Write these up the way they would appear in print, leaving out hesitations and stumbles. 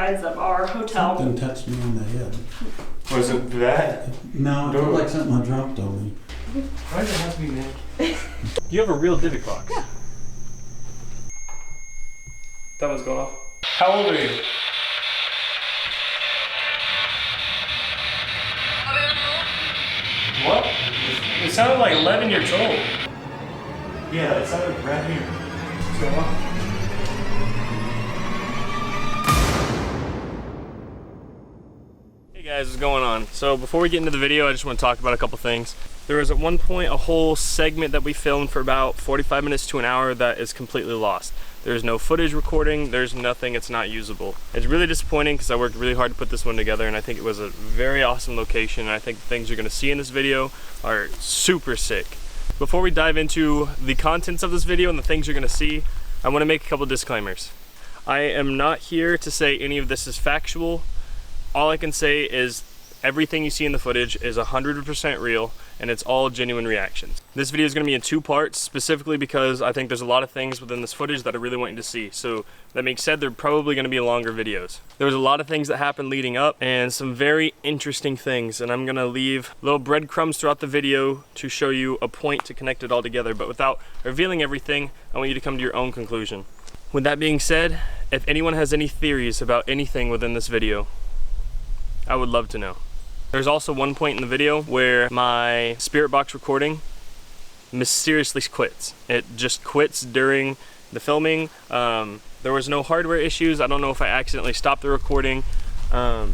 guys of our hotel. Something touched me on the head. Was it that? No, it looked like something I dropped on me. Why does it have to be Nick? You have a real divot box. Yeah. That one's going off. How old are you? What? It sounded like 11 years old. Yeah, it sounded right here. What's going on? Hey guys, what's going on? So before we get into the video, I just want to talk about a couple things. There was at one point a whole segment that we filmed for about 45 minutes to an hour that is completely lost. There's no footage recording, there's nothing, it's not usable. It's really disappointing because I worked really hard to put this one together and I think it was a very awesome location and I think the things you're gonna see in this video are super sick. Before we dive into the contents of this video and the things you're gonna see, I wanna make a couple disclaimers. I am not here to say any of this is factual. All I can say is everything you see in the footage is 100% real and it's all genuine reactions. This video is going to be in two parts, specifically because I think there's a lot of things within this footage that I really want you to see. So that being said, they're probably going to be longer videos. There was a lot of things that happened leading up and some very interesting things, and I'm going to leave little breadcrumbs throughout the video to show you a point to connect it all together. But without revealing everything, I want you to come to your own conclusion. With that being said, if anyone has any theories about anything within this video, I would love to know. There's also one point in the video where my spirit box recording mysteriously quits. It just quits during the filming. There was no hardware issues. I don't know if I accidentally stopped the recording. But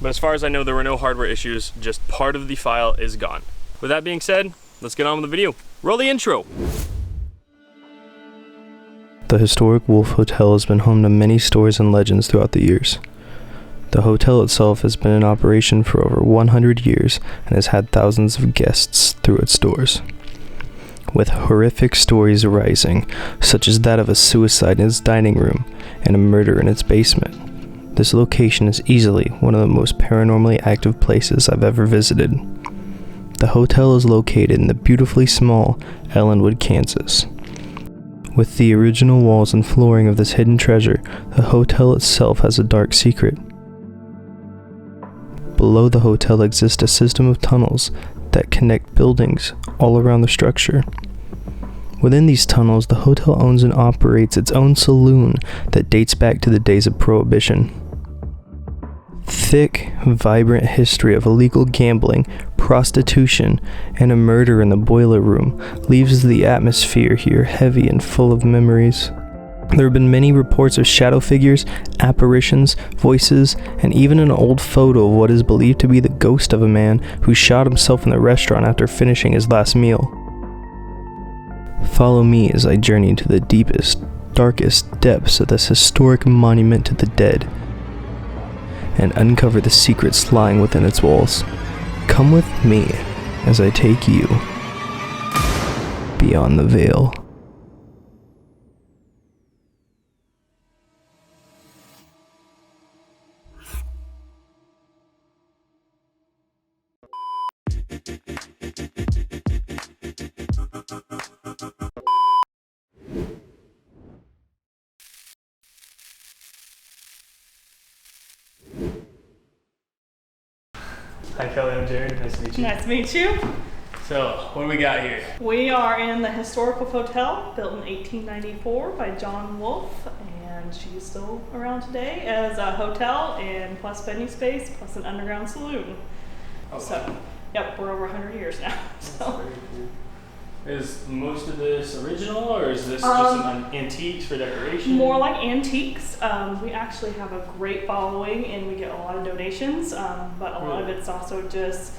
as far as I know, there were no hardware issues. Just part of the file is gone. With that being said, let's get on with the video. Roll the intro. The historic Wolf Hotel has been home to many stories and legends throughout the years. The hotel itself has been in operation for over 100 years and has had thousands of guests through its doors. With horrific stories arising, such as that of a suicide in its dining room and a murder in its basement, this location is easily one of the most paranormally active places I've ever visited. The hotel is located in the beautifully small Ellinwood, Kansas. With the original walls and flooring of this hidden treasure, the hotel itself has a dark secret. Below the hotel exists a system of tunnels that connect buildings all around the structure. Within these tunnels, the hotel owns and operates its own saloon that dates back to the days of Prohibition. Thick, vibrant history of illegal gambling, prostitution, and a murder in the boiler room leaves the atmosphere here heavy and full of memories. There have been many reports of shadow figures, apparitions, voices, and even an old photo of what is believed to be the ghost of a man who shot himself in the restaurant after finishing his last meal. Follow me as I journey into the deepest, darkest depths of this historic monument to the dead and uncover the secrets lying within its walls. Come with me as I take you beyond the veil. Hi Kelly, I'm Jared. Nice to meet you. Nice to meet you. So, what do we got here? We are in the historical hotel built in 1894 by John Wolfe, and she's still around today as a hotel and plus venue space plus an underground saloon. Oh, so, wow. Yep, we're over 100 years now. So. Very cool. Is most of this original, or is this just some antiques for decoration? More like antiques. We actually have a great following and we get a lot of donations, but a lot of it's also just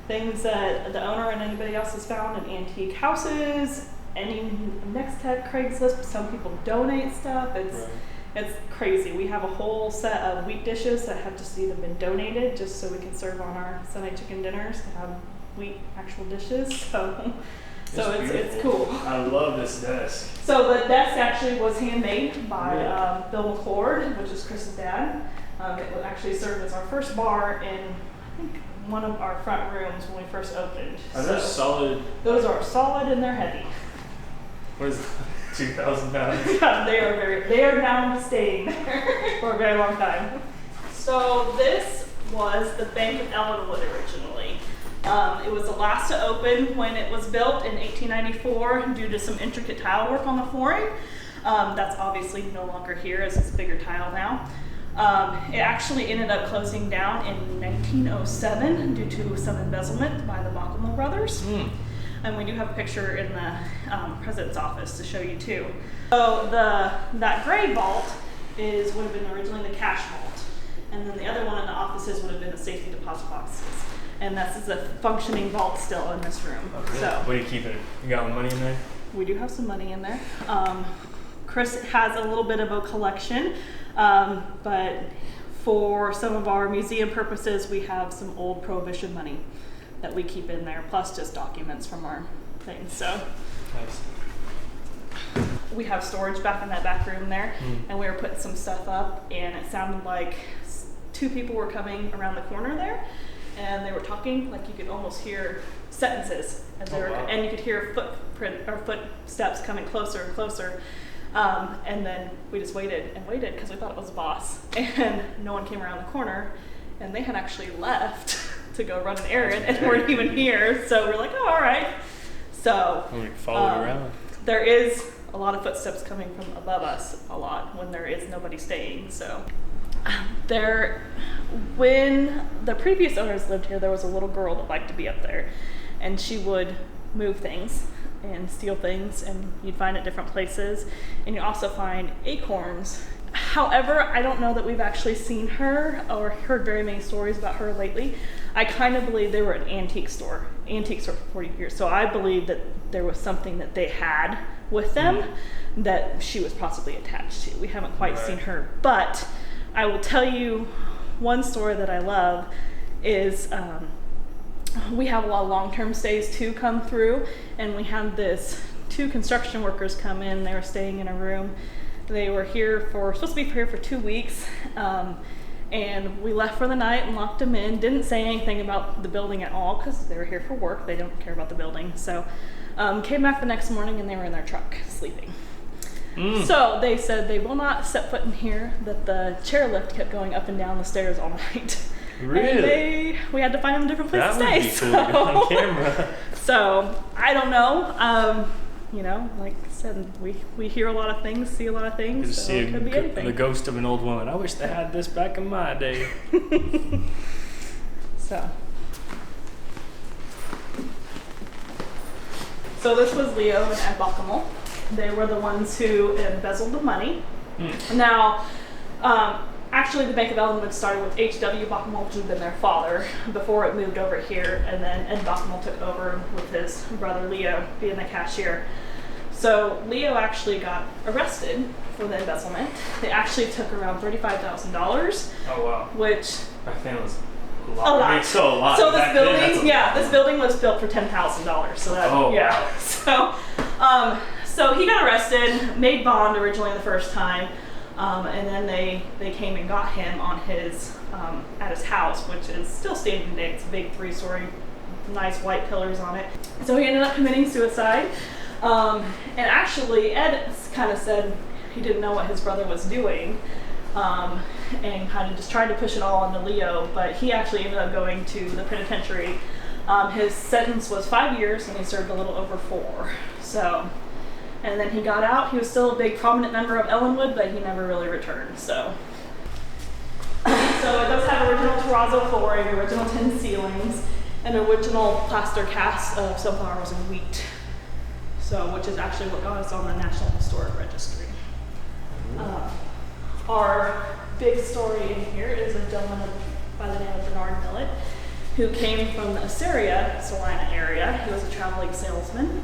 things that the owner and anybody else has found in antique houses, any next to Craigslist. Some people donate stuff. It's crazy. We have a whole set of wheat dishes that have just either been donated just so we can serve on our Sunday chicken dinners to have wheat actual dishes. So it's cool. I love this desk. So the desk actually was handmade by Bill McClord, which is Chris's dad. It would actually serve as our first bar in, I think, one of our front rooms when we first opened. Are those solid? Those are solid and they're heavy. What is 2,000 pounds. Yeah, they are now staying there for a very long time. So this was the Bank of Ellinwood originally. It was the last to open when it was built in 1894 due to some intricate tile work on the flooring. That's obviously no longer here as it's bigger tile now. It actually ended up closing down in 1907 due to some embezzlement by the Bockelman brothers. And we do have a picture in the president's office to show you too. So that gray vault would have been originally the cash vault. And then the other one in the offices would have been the safety deposit boxes. And this is a functioning vault still in this room. Oh, really? So what are you keeping? You got money in there? we do have some money in there. Chris has a little bit of a collection, but for some of our museum purposes, we have some old Prohibition money that we keep in there, plus just documents from our things. So Nice. we have storage back in that back room there, and we were putting some stuff up, and it sounded like two people were coming around the corner there, and they were talking, like you could almost hear sentences as they were, and you could hear footsteps coming closer and closer. And then we just waited and waited because we thought it was the boss, and no one came around the corner, and they had actually left to go run an errand and weren't even here. So we're like, oh, all right. So We followed around. there is a lot of footsteps coming from above us a lot when there is nobody staying. So when the previous owners lived here, there was a little girl that liked to be up there, and she would move things and steal things, and you'd find it different places, and you also find acorns. However, I don't know that we've actually seen her or heard very many stories about her lately. I kind of believe they were an antique store for 40 years, so I believe that there was something that they had with them that she was possibly attached to. We haven't quite seen her, but I will tell you one story that I love is we have a lot of long-term stays too come through, and we had two construction workers come in. They were staying in a room. They were supposed to be here for 2 weeks, and we left for the night and locked them in. Didn't say anything about the building at all because they were here for work. They don't care about the building. So came back the next morning, and they were in their truck sleeping. So they said they will not set foot in here, that the chairlift kept going up and down the stairs all night. Really? We had to find them a different place to stay. That would be cool to get on camera. So I don't know. You know, like I said, we hear a lot of things, see a lot of things. Just So see it could be anything. the ghost of an old woman. I wish they had this back in my day. So this was Leo and Ed Bockelman. They were the ones who embezzled the money. Now, actually, the Bank of Ellinwood started with H.W. Bockelman, which had been their father, before it moved over here, and then Ed Bockelman took over with his brother Leo being the cashier. So Leo actually got arrested for the embezzlement. They actually took around $35,000. Oh wow! Which Back then it was a lot. a lot. I mean, still a lot. So this Back then, building, that's this building was built for $10,000. So that, wow. So he got arrested, made bond originally the first time, and then they came and got him on his at his house, which is still standing today. It's a big 3-story, nice white pillars on it. So he ended up committing suicide. And actually, Ed kind of said he didn't know what his brother was doing, and kind of just tried to push it all onto Leo, but he actually ended up going to the penitentiary. His sentence was 5 years, and he served a little over 4. So, and then he got out. He was still a big prominent member of Ellinwood, but he never really returned. So it does have original terrazzo flooring, original tin ceilings, and original plaster cast of sunflowers and wheat. So, which is actually what got us on the National Historic Registry. Our big story in here is a gentleman by the name of Bernard Millett, who came from the Assyria, Salina area. He was a traveling salesman.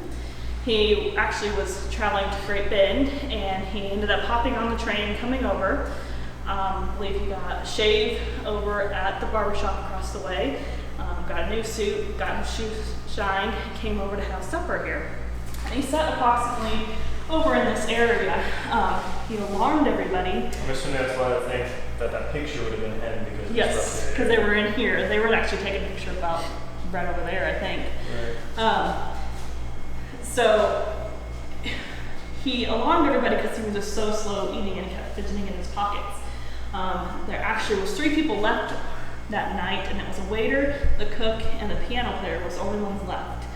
He actually was traveling to Great Bend, and he ended up hopping on the train coming over. I believe he got a shave over at the barbershop across the way, got a new suit, got his shoes shined, came over to have supper here. And he sat approximately over in this area. He alarmed everybody. I'm assuming that's why I think that picture would have been him because Yes, because they were in here. They were actually taking a picture about right over there, I think. Right. So he alarmed everybody because he was just so slow eating and he kept fidgeting in his pockets. There actually was 3 people left that night, and it was a waiter, the cook, and the piano player was the only ones left.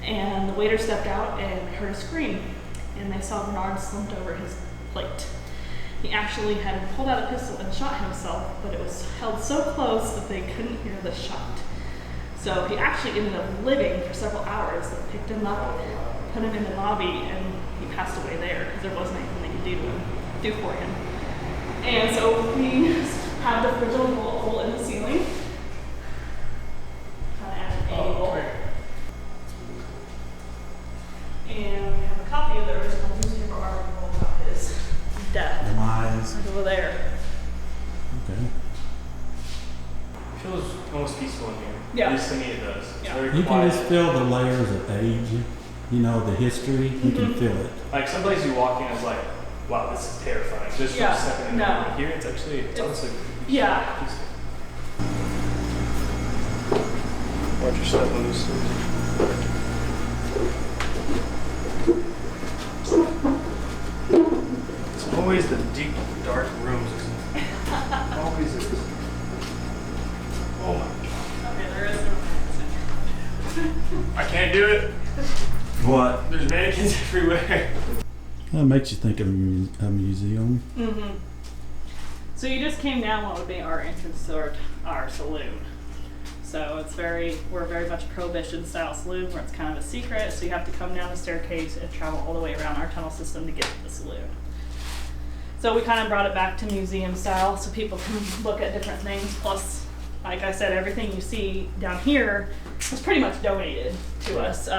And the waiter stepped out and heard a scream, and they saw Bernard slumped over his plate. He actually had pulled out a pistol and shot himself, but it was held so close that they couldn't hear the shot. So he actually ended up living for several hours. They picked him up, put him in the lobby, and he passed away there because there wasn't anything they could do for him. And so we have the original bullet hole in the ceiling, kind of at an angle. And we have a copy of the original newspaper article about his death. Demise. Right over there. Okay. It feels almost peaceful in here. Yeah. At least to me it does. It's Yeah. very You quiet. can just feel the layers of age, you know, the history. You can feel it. Like some places you walk in, it's like, wow, this is terrifying. Just Yeah. for a second. No. Here it's actually, it's honestly Yeah. peaceful. Watch your step on this. It's always the deep, dark rooms. Always is. Oh my god. Okay, there is no I can't do it. What? There's mannequins everywhere. That makes you think of a museum. Mm-hmm. So you just came down what would be our entrance to our saloon. So we're very much prohibition style saloon where it's kind of a secret. So you have to come down the staircase and travel all the way around our tunnel system to get to the saloon. So we kind of brought it back to museum style so people can look at different things. Plus, like I said, everything you see down here was pretty much donated to us.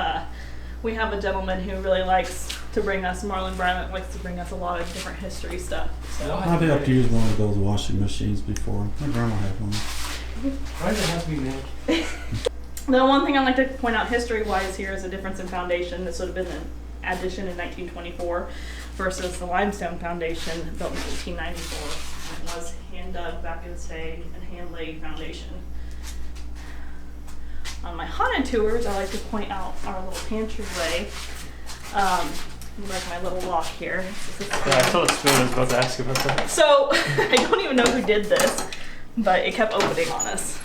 We have a gentleman who really likes to bring us, Marlon Bryant likes to bring us a lot of different history stuff. So I've helped use one of those washing machines before. My grandma had one. Why does it have to be mannequins? the one thing I'd like to point out history-wise here is a difference in foundation. This would have been an addition in 1924 versus the limestone foundation built in 1894. And it was hand dug back in the day and hand laid foundation. On my haunted tours, I like to point out our little pantryway. Like my little lock here. Yeah, I saw the spoon. I was about to ask about that. So I don't even know who did this, but it kept opening on us.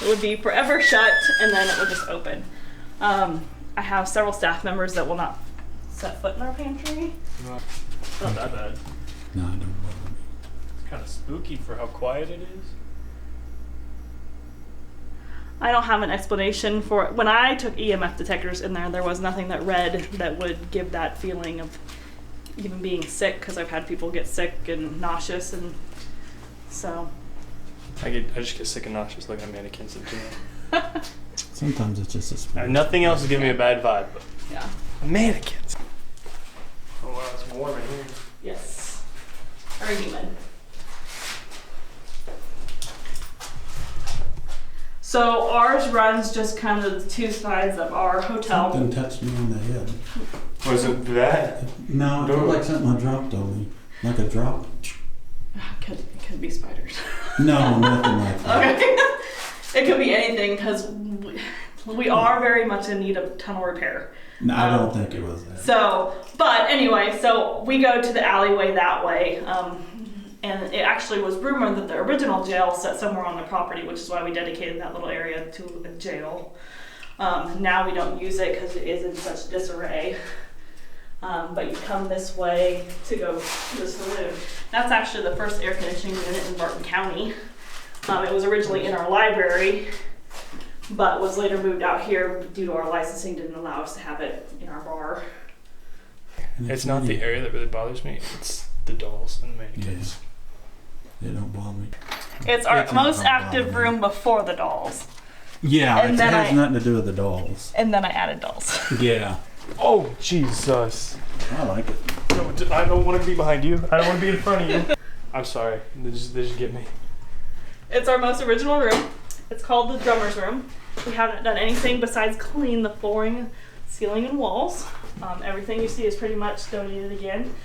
It would be forever shut, and then it would just open. I have several staff members that will not set foot in our pantry. It's not that bad. No, I don't bother me. It's kind of spooky for how quiet it is. I don't have an explanation for it. When I took EMF detectors in there was nothing that read that would give that feeling of even being sick, because I've had people get sick and nauseous, and so. I just get sick and nauseous looking at mannequins in general. Sometimes it's just a spirit. Nothing else is giving me a bad vibe, but Yeah. mannequins. Oh wow, it's warm in here. Yes. Very humid. So ours runs just kind of the 2 sides of our hotel. Something touched me on the head. Was it that? No, it felt like something I dropped on me. Like a drop. Could be spiders. No, nothing like that. Okay. It could be anything, because we are very much in need of tunnel repair. No, I don't think it was that. So, but anyway, so we go to the alleyway that way. And it actually was rumored that the original jail sat somewhere on the property, which is why we dedicated that little area to a jail. Now we don't use it because it is in such disarray. But you come this way to go to the saloon. That's actually the first air conditioning unit in Barton County. It was originally in our library, but was later moved out here due to our licensing didn't allow us to have it in our bar. And It's not the area that really bothers me. It's the dolls and the mannequins. They don't bother me. It's our It's not most gonna active bother me. room before the dolls. Yeah, And it then has I- nothing to do with the dolls. And then I added dolls. Yeah. Oh Jesus! I like it. No, I don't want to be behind you. I don't want to be in front of you. I'm sorry. They just get me. It's our most original room. It's called the drummer's room. We haven't done anything besides clean the flooring, ceiling, and walls. Everything you see is pretty much donated again.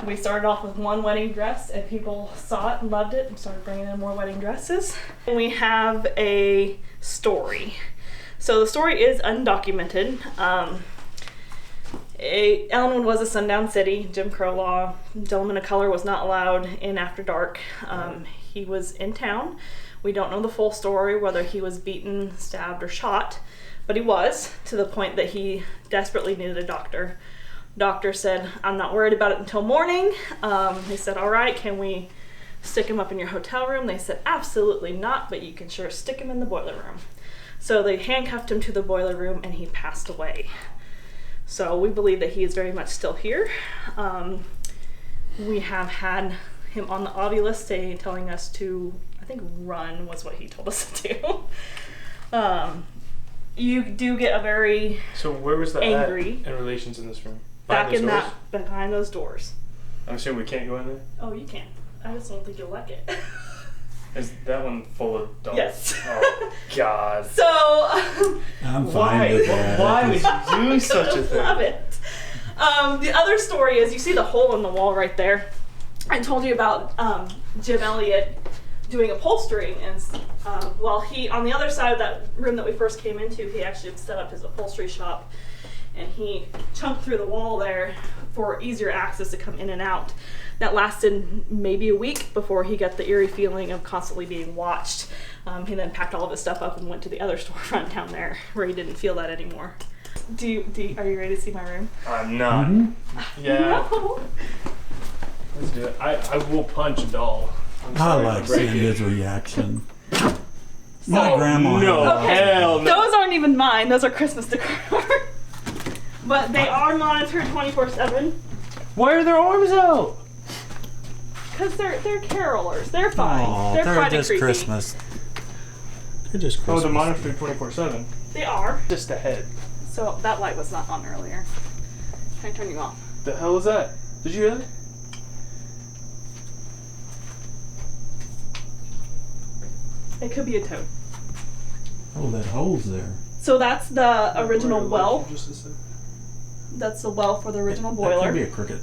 We started off with 1 wedding dress, and people saw it and loved it and started bringing in more wedding dresses. And we have a story. So the story is undocumented. Ellinwood was a sundown city, Jim Crow law. Gentleman of color was not allowed in after dark. He was in town. We don't know the full story, whether he was beaten, stabbed, or shot, but he was, to the point that he desperately needed a doctor. Doctor said, I'm not worried about it until morning. They said, all right, can we stick him up in your hotel room? They said, absolutely not, but you can sure stick him in the boiler room. So they handcuffed him to the boiler room and he passed away. So we believe that he is very much still here. We have had him on the Avi list telling us to, I think run was what he told us to do. You do get a very So where was that angry in relations in this room? back in that behind those doors. I'm assuming we can't go in there? Oh, you can. I just don't think you'll like it. Is that one full of dolls? Yes. Oh, God. So, I'm fine with that. Why would you do such a thing? love it. The other story is, you see the hole in the wall right there. I told you about Jim Elliott doing upholstery, and while he, on the other side of that room that we first came into, he actually set up his upholstery shop, and he chunked through the wall there for easier access to come in and out. That lasted maybe a week before he got the eerie feeling of constantly being watched. He then packed all of his stuff up and went to the other storefront down there where he didn't feel that anymore. Are you ready to see my room? I'm not. Mm-hmm. Yeah. No. Let's do it. I will punch a doll. I'm I sorry like to break seeing it. his reaction. My grandma. no. had a lot of Hell no. Those aren't even mine. Those are Christmas decor. But they are monitored 24/7 Why are their arms out? because they're carolers. They're fine. Aw, they're kind of just creepy. Christmas. They're just Oh, Christmas. they're monitored 24/7. They are. Just ahead. So that light was not on earlier. Can I turn you off? The hell is that? Did you hear that? It could be a toad. Oh, that hole's there. So that's the original Wait, well. just a sec. That's the well for the original That boiler. could be a cricket.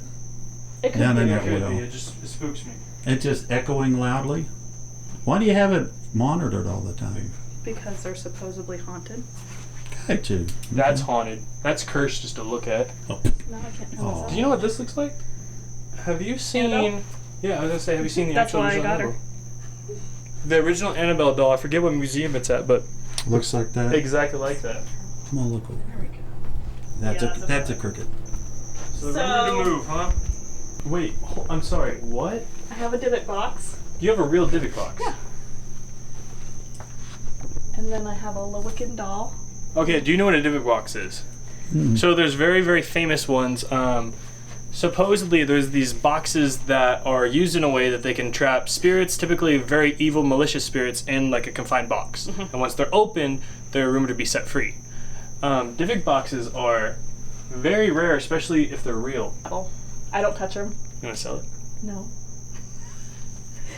It could Down be. in a that cricket. well. It spooks me. It's just echoing loudly. Why do you have it monitored all the time? Because they're supposedly haunted. Got you. That's haunted. That's cursed just to look at. Oh. No, I can't. Oh. Do you know what this looks like? Have you seen? Annabelle? Yeah, I was gonna say, have you seen the That's actual why I original got her. Annabelle? The original Annabelle doll. I forget what museum it's at, but Looks like that. exactly like that. Come on, look over. There we go. That's Yeah, that's a cricket. So they're ready to move, huh? Wait, I'm sorry. What? I have a divot box, You have a real divot box? Yeah. and then I have a Lowican doll. Okay. Do you know what a divot box is? Mm. So there's very, very famous ones. Supposedly there's these boxes that are used in a way that they can trap spirits, typically very evil, malicious spirits, in like a confined box. Mm-hmm. And once they're opened, they're rumored to be set free. Divot boxes are very rare, especially if they're real. I don't touch them. You wanna sell it? No.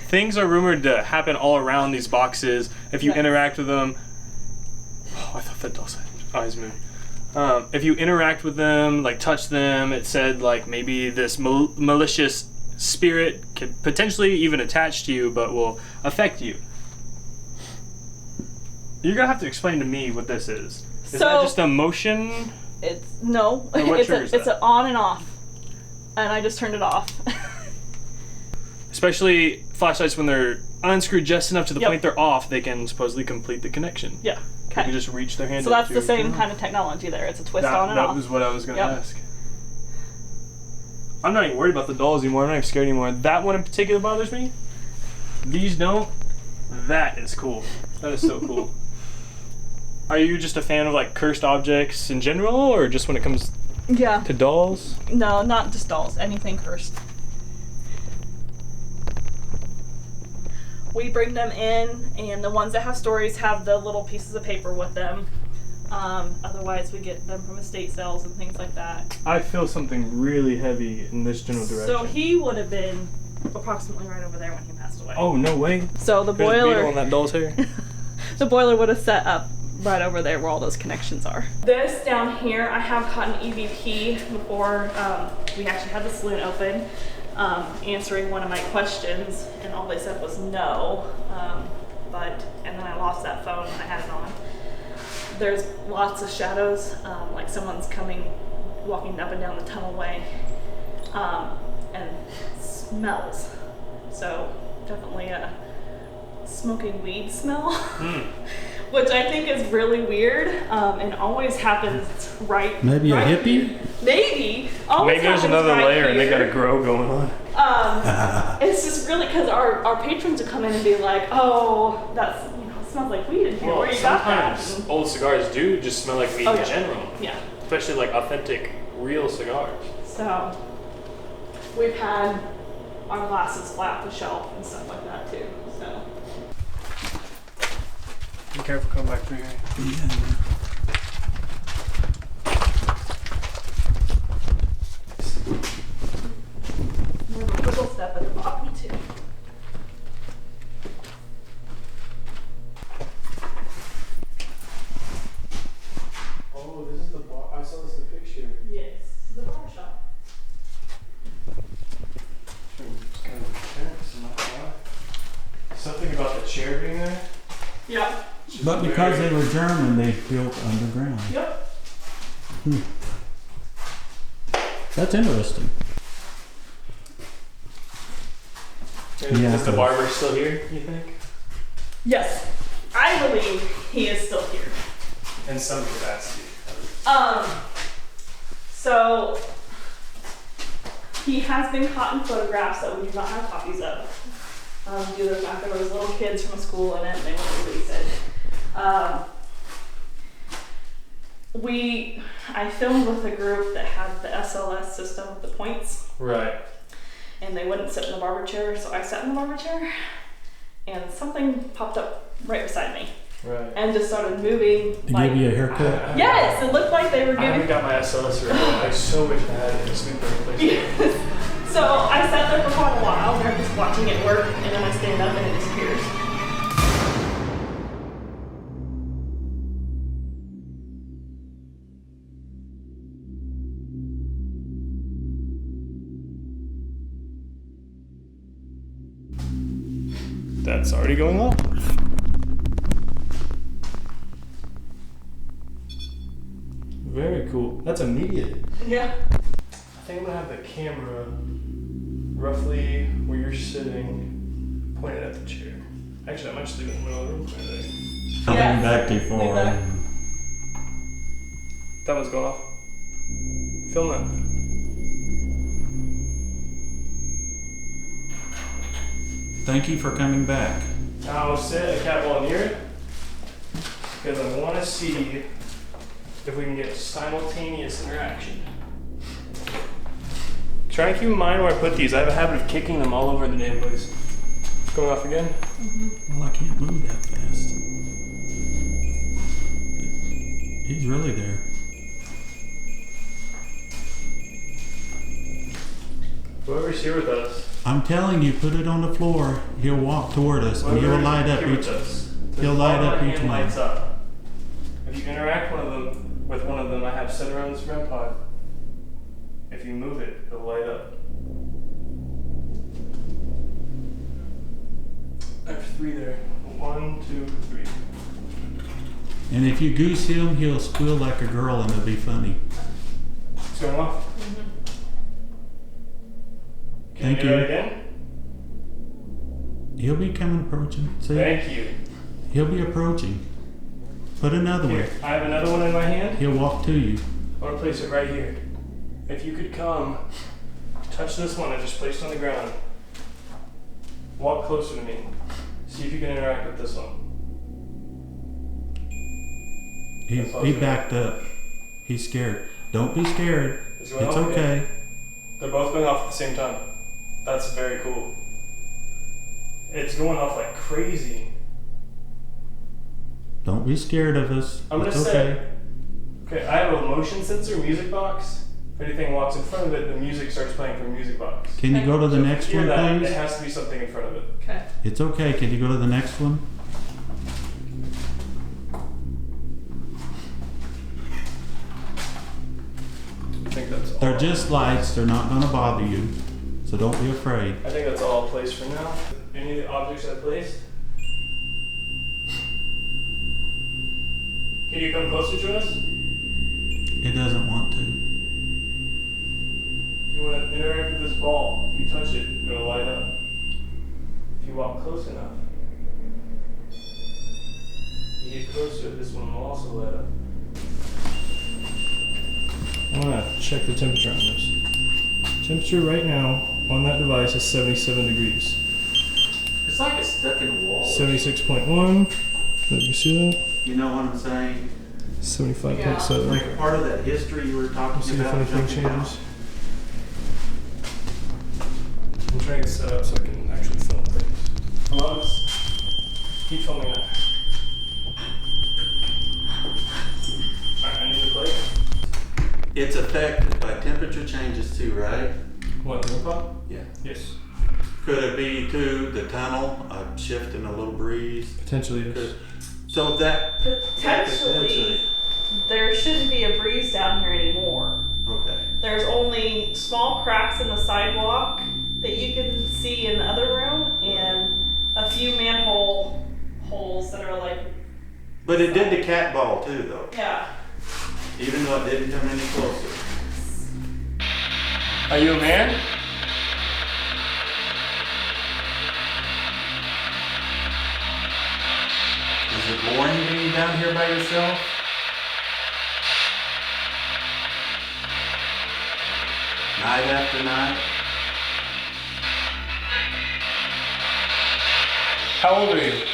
Things are rumored to happen all around these boxes if you Yes. interact with them. Oh, I thought that doll said eyes moved. If you interact with them, like touch them, it said like maybe this malicious spirit could potentially even attach to you, but will affect you. You're gonna have to explain to me what this is. Is that So- just a motion? It's no. Or what It's triggers it's that? an on and off, and I just turned it off. Especially flashlights when they're unscrewed just enough to the Yep. point they're off, they can supposedly complete the connection. Yeah. They can Okay. just reach their hand So that's into the same it. kind of technology there. It's a twist That, on and that off. was what I was going to Yep. ask. I'm not even worried about the dolls anymore. I'm not even scared anymore. That one in particular bothers me. These don't. That is cool. That is so cool. Are you just a fan of like cursed objects in general, or just when it comes Yeah. to dolls? No, not just dolls. Anything cursed. We bring them in, and the ones that have stories have the little pieces of paper with them. Otherwise, we get them from estate sales and things like that. I feel something really heavy in this general direction. So he would have been approximately right over there when he passed away. Oh, no way. So the There's a beetle boiler, on that doll's hair. the boiler would have set up right over there where all those connections are. This down here, I have caught an EVP before we actually had the saloon open, answering one of my questions, and all they said was no. And then I lost that phone and I had it on. There's lots of shadows, like someone's coming walking up and down the tunnelway, and smells. So definitely a smoking weed smell, which I think is really weird, and always happens right. Maybe right a hippie? here. Maybe. Always Maybe there's happens another right layer and they here. got a grow going on. It's just really because our patrons would come in and be like, oh, that's, you know, it smells like weed in here. Well, Where you got that? sometimes old cigars do just smell like weed Oh, in yeah. general. Yeah. Especially like authentic, real cigars. So we've had our glasses fly off the shelf and stuff like that too. So Be careful coming back through here. we have a wiggle step at the bottom too. Oh, this is the bar. I saw this in the picture. Yes, the barber shop. It's kind of intense, I'm not gonna lie. Something about the chair being there. Yep. But because they were German, they built underground. Yep. That's interesting. Yeah, Is the barber still here, you think? Yes, I believe he is still here. In some capacity. So he has been caught in photographs that we do not have copies of. Due to the fact there was little kids from a school in it and they wouldn't release it. I filmed with a group that had the SLS system with the points, Right. and they wouldn't sit in the barber chair, so I sat in the barber chair, and something popped up right beside me Right. and just started moving. To like, give you a haircut? yes, it looked like they were I haven't giving. got my SLS ready. I so wish I had it in a sweet place. So I sat there for quite a while, they're just watching it work, and then I stand up and it disappears. That's already going off. Very cool. That's immediate. Yeah. I think I'm gonna have the camera roughly where you're sitting, pointed at the chair. Actually, I might just leave it in the middle of the room for today. I Yes. leaned back too Lean far. back. That one's going off. Film that. Thank you for coming back. Now sit a cat ball near it because I want to see if we can get simultaneous interaction. Try and keep in mind where I put these. I have a habit of kicking them all over the damn place. It's going off again. Well, I can't move that fast. He's really there. Whoever's here with us. I'm telling you, put it on the floor. He'll walk toward us, and he'll light up here with each. us. He'll light up Hand each one. lights up. If you interact with one of them, I have set around this REM pod. If you move it, it'll light up. I have 3 there. 1, 2, 3. And if you goose him, he'll squeal like a girl, and it'll be funny. It's going off. Can Thank you do you. that again? He'll be coming approaching. See? Thank you. He'll be approaching. Put another Here, one. I have another one in my hand. He'll walk to you. I want to place it right here. If you could come, touch this one I just placed on the ground. Walk closer to me. See if you can interact with this one. He backed up. He's scared. Don't be scared. It's going It's off again. okay. They're both going off at the same time. That's very cool. It's going off like crazy. Don't be scared of us. I'm gonna It's say, okay. okay, I have a motion sensor music box. If anything walks in front of it, the music starts playing from the music box. Can you go to the So if next you hear one, that, please? it has to be something in front of it. Okay. It's okay. Can you go to the next one? I think that's all. They're just lights. They're not going to bother you. So don't be afraid. I think that's all placed for now. Any of the objects I placed? Can you come closer to us? It doesn't want to. want to interact with this ball. If you touch it, it'll light up. If you walk close enough, you get closer, this one will also light up. I'm gonna check the temperature on this. Temperature right now on that device is 77 degrees. It's like it's stuck in the wall. 76.1. Let me see that. You know what I'm saying? 75.7. Like a part of that history you were talking See if about. anything changes. I'm trying to set up so I can actually film things. Hello? Keep filming that. Alright, I need the plate. It's affected by temperature changes too, right? What, the pop? Yeah. Yes. Could it be too the tunnel shifting a little breeze? Potentially, yes. Could, so that Potentially, there shouldn't be a breeze down here anymore. Okay. There's only small cracks in the sidewalk that you can see in the other room, and a few manhole holes that are like. But it did the cat ball too, though. Yeah. Even though it didn't come any closer. Are you a man? Is it boring being down here by yourself? Night after night? How old are you?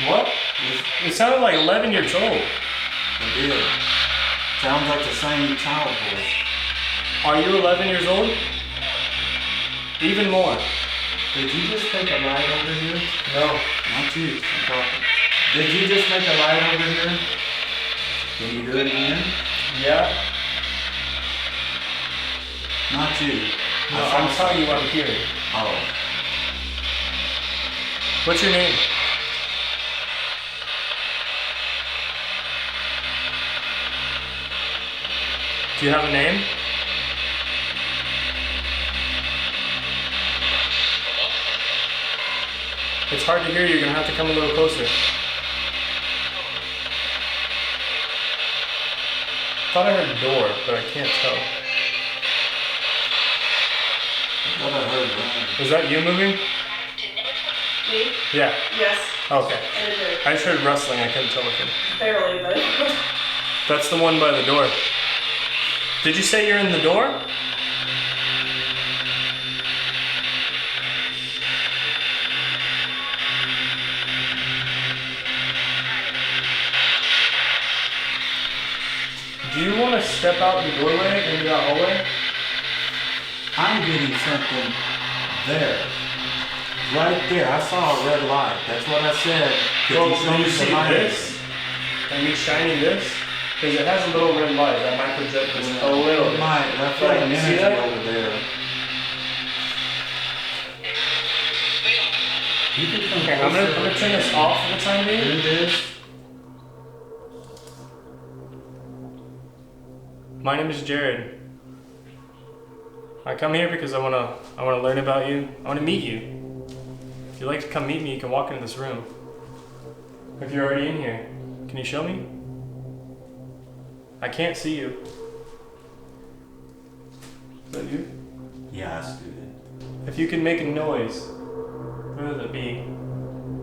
What? It sounded like 11 years old. It did. Sounds like the same child voice. Are you 11 years old? Even more. Did you just make a ride over here? No. Not you. I'm talking. Did you just make a ride over here? Can you do it again? Yeah? Not you. No, I'm telling you what I'm hearing. Oh. What's your name? Do you have a name? It's hard to hear you. You're gonna have to come a little closer. I thought I heard a door, but I can't tell. I thought I heard that. Was that you moving? Me? Yeah. Yes. Okay. I did. I just heard rustling. I couldn't tell what it. Barely, but. That's the one by the door. Did you say you're in the door? Do you want to step out the doorway into that hallway? I'm getting something there. Right there. I saw a red light. That's what I said. Could Well, you show do me you the see light? this? And me shining this? Because it has a little red light that might project just a little It bit. might. That's like You see energy that? over there. You can come Okay, I'm gonna turn this off for the time being. Do this. My name is Jared. I come here because I wanna learn about you. I wanna meet you. If you'd like to come meet me, you can walk into this room. If you're already in here, can you show me? I can't see you. Is that you? Yeah, I see it. If you can make a noise, whether it be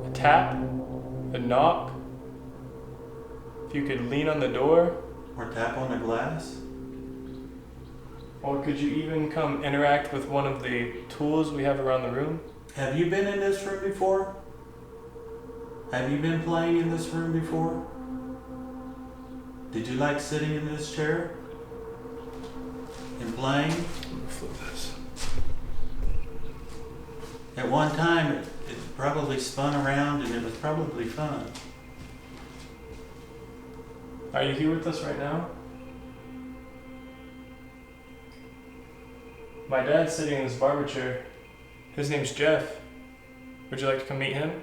a tap, a knock, if you could lean on the door, Or tap on the glass. or could you even come interact with one of the tools we have around the room? Have you been in this room before? Have you been playing in this room before? Did you like sitting in this chair and playing? Let me flip this. At one time, it probably spun around and it was probably fun. Are you here with us right now? My dad's sitting in this barber chair. His name's Jeff. Would you like to come meet him?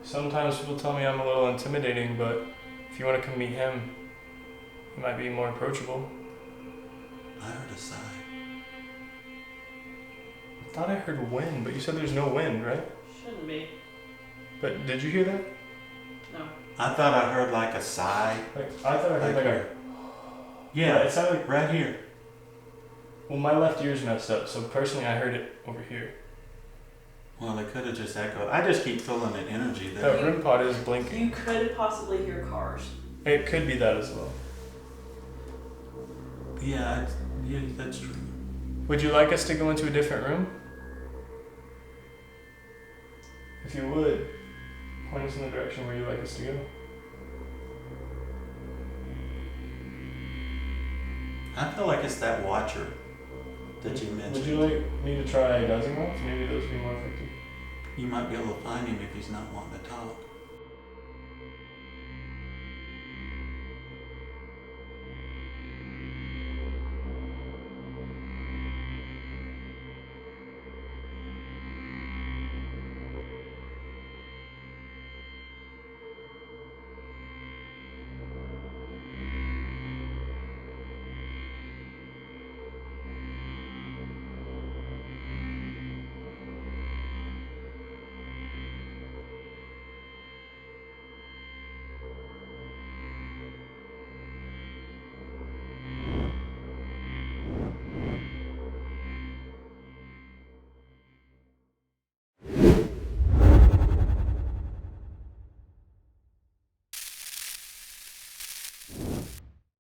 Sometimes people tell me I'm a little intimidating, but if you want to come meet him, he might be more approachable. I heard a sigh. I thought I heard wind, but you said there's no wind, right? Shouldn't be. But did you hear that? No. I thought I heard like a sigh. Like, I thought I heard like a... Yeah, it sounded like... right here. Well, my left ear's messed up, so personally I heard it over here. Well, it could have just echoed. I just keep feeling an energy The there. room pod is blinking. You could possibly hear cars. It could be that as well. Yeah, yeah, that's true. Would you like us to go into a different room? If you would, point us in the direction where you'd like us to go. I feel like it's that watcher that you mentioned. Would you like me to try dozing off? Maybe those would be more effective. You might be able to find him if he's not wanting to talk.